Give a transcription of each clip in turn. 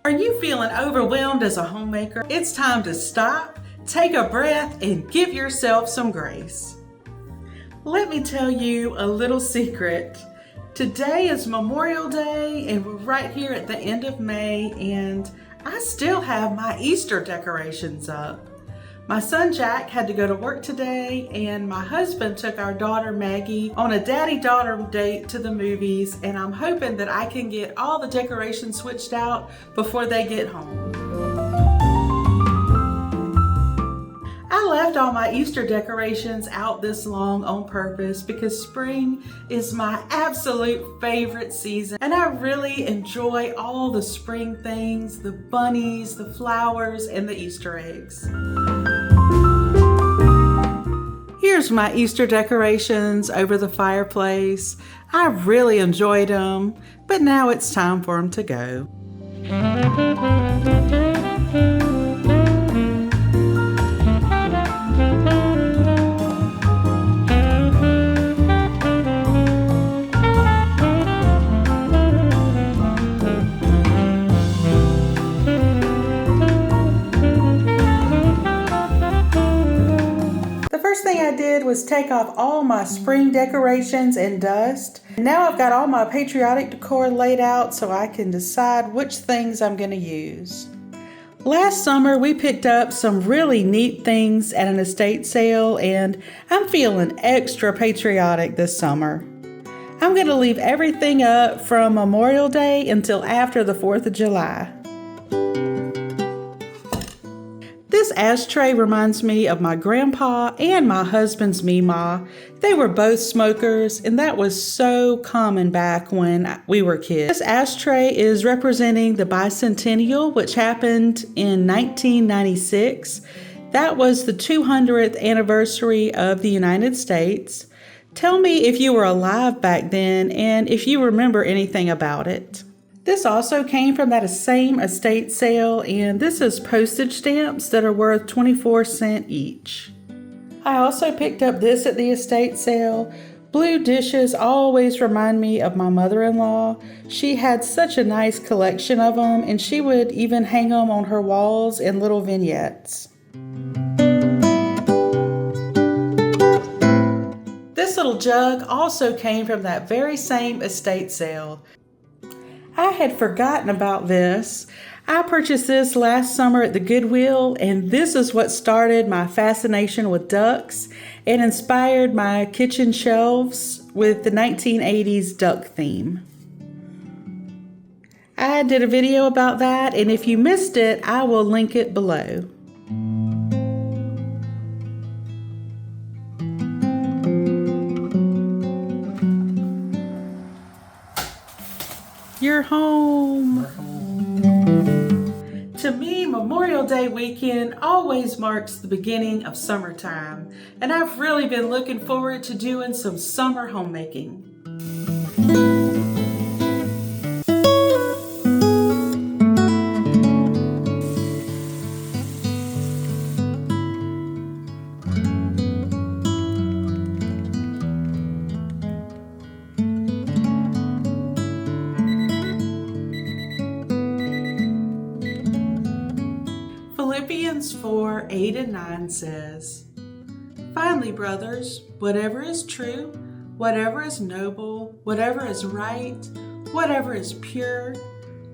Are you feeling overwhelmed as a homemaker? It's time to stop, take a breath, and give yourself some grace. Let me tell you a little secret. Today is Memorial Day and we're right here at the end of May, and I still have my Easter decorations up. My son Jack had to go to work today, and my husband took our daughter Maggie on a daddy-daughter date to the movies, and I'm hoping that I can get all the decorations switched out before they get home. I left all my Easter decorations out this long on purpose because spring is my absolute favorite season, and I really enjoy all the spring things, the bunnies, the flowers, and the Easter eggs. Here's my Easter decorations over the fireplace. I really enjoyed them, but now it's time for them to go. First thing I did was take off all my spring decorations and dust. Now I've got all my patriotic decor laid out so I can decide which things I'm going to use. Last summer we picked up some really neat things at an estate sale, and I'm feeling extra patriotic this summer. I'm going to leave everything up from Memorial Day until after the 4th of July. This ashtray reminds me of my grandpa and my husband's Meemaw. They were both smokers, and that was so common back when we were kids. This ashtray is representing the bicentennial, which happened in 1996. That was the 200th anniversary of the United States. Tell me if you were alive back then and if you remember anything about it. This also came from that same estate sale, and this is postage stamps that are worth 24 cents each. I also picked up this at the estate sale. Blue dishes always remind me of my mother-in-law. She had such a nice collection of them, and she would even hang them on her walls in little vignettes. This little jug also came from that very same estate sale. I had forgotten about this. I purchased this last summer at the Goodwill, and this is what started my fascination with ducks and inspired my kitchen shelves with the 1980s duck theme. I did a video about that, and if you missed it, I will link it below. You're home. To me, Memorial Day weekend always marks the beginning of summertime, and I've really been looking forward to doing some summer homemaking. Philippians 4:8-9 says, "Finally, brothers, whatever is true, whatever is noble, whatever is right, whatever is pure,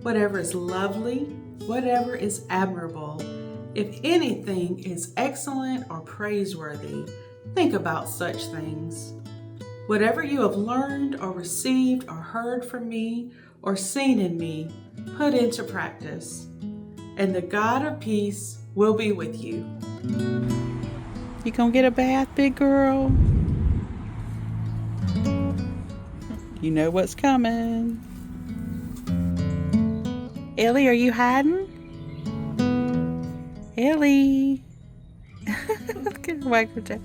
whatever is lovely, whatever is admirable, if anything is excellent or praiseworthy, think about such things. Whatever you have learned or received or heard from me or seen in me, put into practice. And the God of peace will be with you." You gonna get a bath, big girl? You know what's coming. Ellie, are you hiding? Ellie. Get away from her.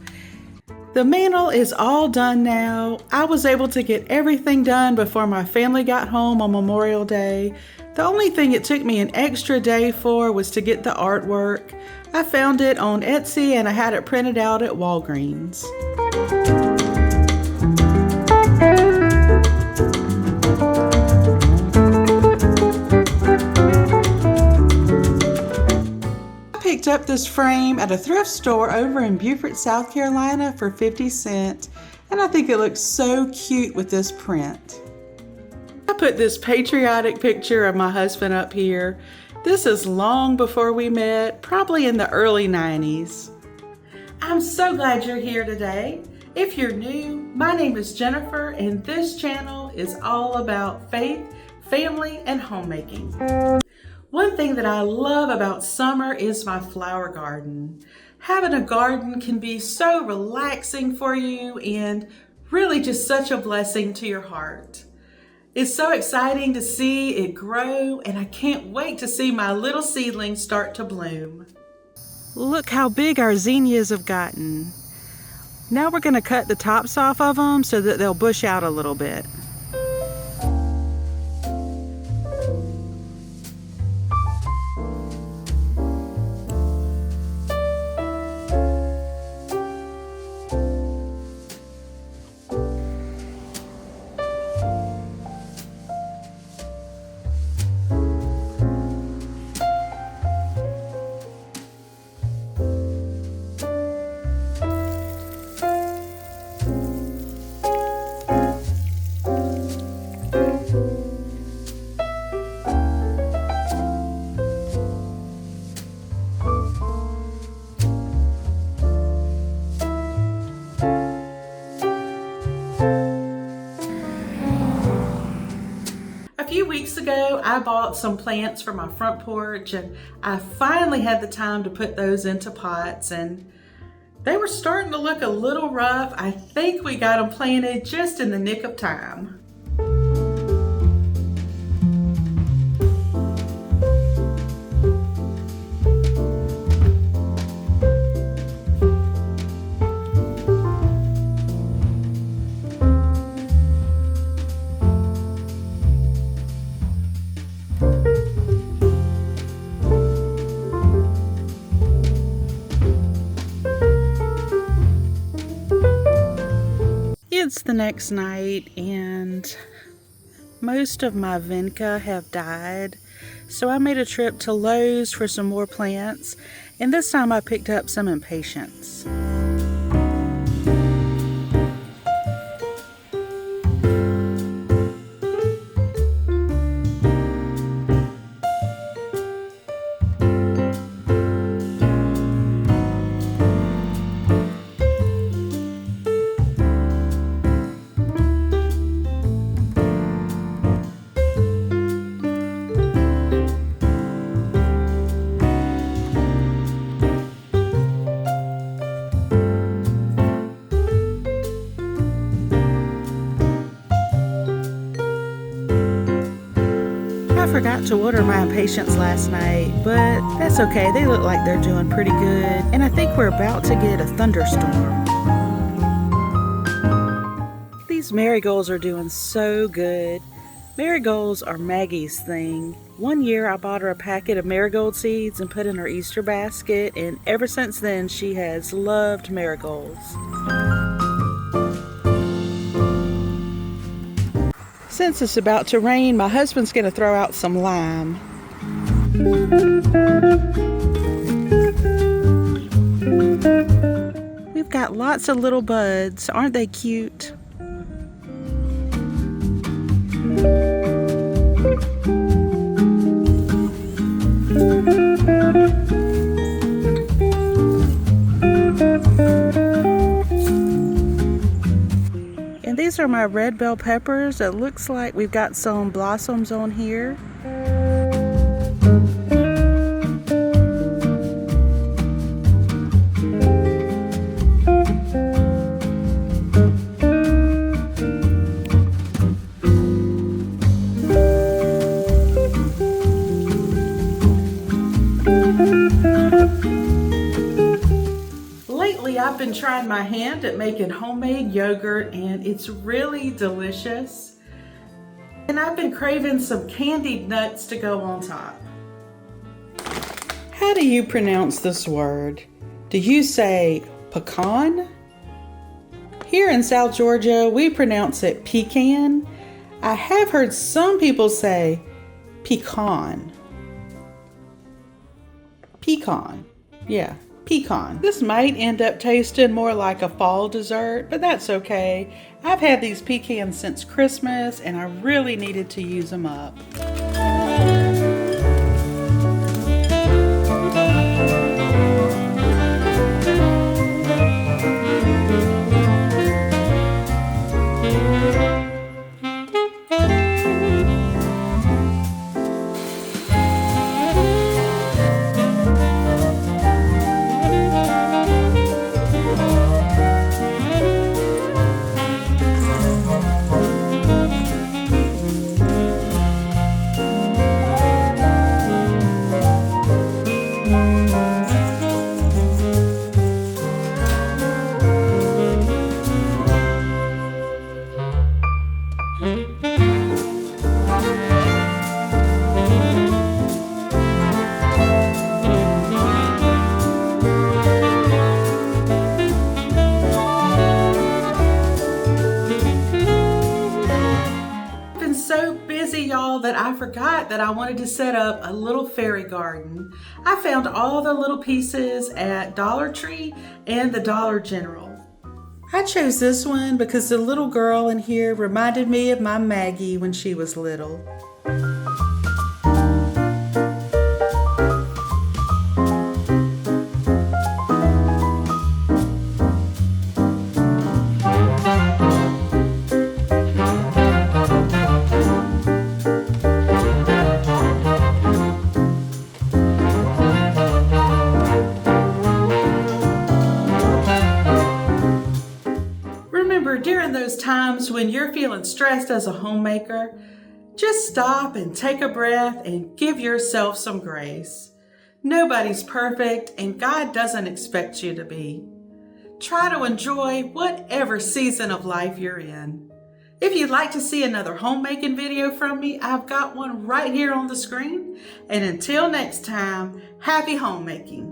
The mantle is all done now. I was able to get everything done before my family got home on Memorial Day. The only thing it took me an extra day for was to get the artwork. I found it on Etsy and I had it printed out at Walgreens. Picked up this frame at a thrift store over in Beaufort, South Carolina for 50 cents, and I think it looks so cute with this print. I put this patriotic picture of my husband up here. This is long before we met, probably in the early 90s. I'm so glad you're here today. If you're new, my name is Jennifer, and this channel is all about faith, family, and homemaking. One thing that I love about summer is my flower garden. Having a garden can be so relaxing for you and really just such a blessing to your heart. It's so exciting to see it grow, and I can't wait to see my little seedlings start to bloom. Look how big our zinnias have gotten. Now we're going to cut the tops off of them so that they'll bush out a little bit. A few weeks ago, I bought some plants for my front porch, and I finally had the time to put those into pots, and they were starting to look a little rough. I think we got them planted just in the nick of time. It's the next night and most of my vinca have died, so I made a trip to Lowe's for some more plants, and this time I picked up some impatiens. I forgot to water my impatiens last night, but that's okay. They look like they're doing pretty good, and I think we're about to get a thunderstorm. These marigolds are doing so good. Marigolds are Maggie's thing. One year I bought her a packet of marigold seeds and put in her Easter basket, and ever since then she has loved marigolds. Since it's about to rain, my husband's going to throw out some lime. We've got lots of little buds. Aren't they cute? And these are my red bell peppers. It looks like we've got some blossoms on here. I've been trying my hand at making homemade yogurt, and it's really delicious. And I've been craving some candied nuts to go on top. How do you pronounce this word? Do you say pecan? Here in South Georgia, we pronounce it pecan. I have heard some people say pecan. Pecan. Yeah, pecan. This might end up tasting more like a fall dessert, but that's okay. I've had these pecans since Christmas and I really needed to use them up. So busy, y'all, that I forgot that I wanted to set up a little fairy garden. I found all the little pieces at Dollar Tree and the Dollar General. I chose this one because the little girl in here reminded me of my Maggie when she was little. During those times when you're feeling stressed as a homemaker, just stop and take a breath and give yourself some grace. Nobody's perfect and God doesn't expect you to be. Try to enjoy whatever season of life you're in. If you'd like to see another homemaking video from me, I've got one right here on the screen. And until next time, happy homemaking.